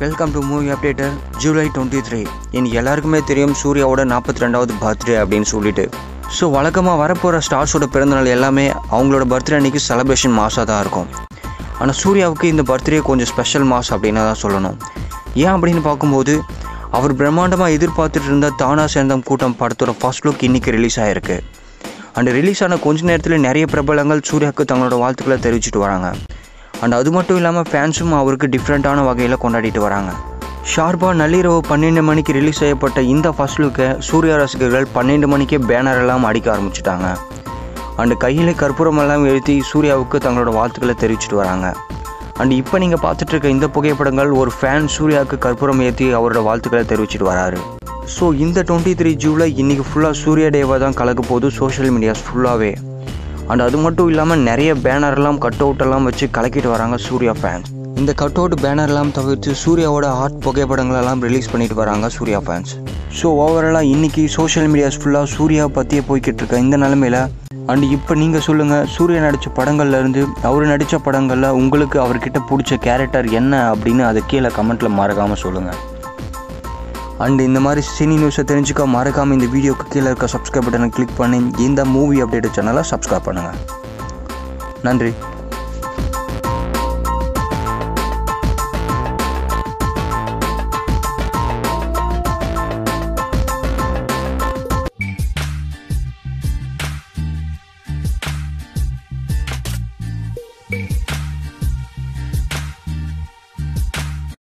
Welcome to movie updater July 23. இன்னைக்கு எல்லாருக்குமே தெரியும் சூர்யாவோட 42வது பர்த்டே அப்படின்னு சொல்லிட்டு. ஸோ வழக்கமாக வரப்போகிற ஸ்டார்ஸோட பிறந்தநாள் எல்லாமே அவங்களோட பர்த்டே அன்றைக்கி செலப்ரேஷன் மாஸாக தான் இருக்கும். ஆனால் சூர்யாவுக்கு இந்த பர்த்டே கொஞ்சம் ஸ்பெஷல் மாஸ் அப்படின்னு தான் சொல்லணும். ஏன் அப்படின்னு பார்க்கும்போது அவர் பிரம்மாண்டமாக எதிர்பார்த்துட்டு இருந்த தானா சேர்ந்தம் கூட்டம் படத்தோட ஃபர்ஸ்ட் லுக் இன்றைக்கி ரிலீஸ் ஆகிருக்கு. அண்ட் ரிலீஸ் ஆன கொஞ்ச நேரத்தில் நிறைய பிரபலங்கள் சூர்யாவுக்கு தங்களோட வாழ்த்துக்களை தெரிவிச்சிட்டு வராங்க. அண்ட் அது மட்டும் இல்லாமல் ஃபேன்ஸும் அவருக்கு டிஃப்ரெண்ட்டான வகையில் கொண்டாடிட்டு வராங்க. ஷார்ப்பாக நள்ளிரவு 12 மணிக்கு ரிலீஸ் செய்யப்பட்ட இந்த ஃபர்ஸ்ட் லுக்கை சூர்யா ரசிகர்கள் 12 மணிக்கே பேனர் எல்லாம் அடிக்க ஆரம்பிச்சிட்டாங்க. அண்டு கையில் கற்பூரமெல்லாம் எழுத்தி சூர்யாவுக்கு தங்களோட வாழ்த்துக்களை தெரிவிச்சிட்டு வராங்க. அண்ட் இப்போ நீங்கள் பார்த்துட்ருக்க இந்த புகைப்படங்கள் ஒரு ஃபேன் சூர்யாவுக்கு கற்பூரம் ஏற்றி அவரோட வாழ்த்துக்களை தெரிவிச்சிட்டு வராரு. ஸோ இந்த 23 ஜூலை இன்றைக்கி ஃபுல்லாக சூர்யா டேவாக தான் கலக்க போகுது சோஷியல் மீடியாஸ் ஃபுல்லாகவே. அண்ட் அது மட்டும் இல்லாமல் நிறைய பேனர்லாம் கட் அவுட்டெல்லாம் வச்சு கலக்கிட்டு வராங்க சூர்யா ஃபேன்ஸ். இந்த கட் அவுட் பேனர்லாம் தவிர்த்து சூர்யாவோட ஆர்ட் புகைப்படங்களெல்லாம் ரிலீஸ் பண்ணிட்டு வராங்க சூர்யா ஃபேன்ஸ். ஸோ ஓவராலாக இன்றைக்கி சோஷியல் மீடியாஸ் ஃபுல்லாக சூர்யா பற்றியே போய்கிட்டு இருக்க இந்த நிலமையில் அண்ட் இப்போ நீங்கள் சொல்லுங்கள், சூர்யா நடித்த படங்கள்லேருந்து அவர் நடித்த படங்களில் உங்களுக்கு அவர்கிட்ட பிடிச்ச கேரக்டர் என்ன அப்படின்னு அதை கீழே கமெண்ட்டில் மறக்காமல் சொல்லுங்கள். அண்ட் இந்த மாதிரி சினி நியூஸை தெரிஞ்சுக்க மறக்காமல் இந்த வீடியோக்கு கீழே இருக்க சப்ஸ்கிரைப் பட்டனை கிளிக் பண்ணி இந்த மூவி அப்டேட் சேனலை சப்ஸ்கிரைப் பண்ணுங்கள். நன்றி.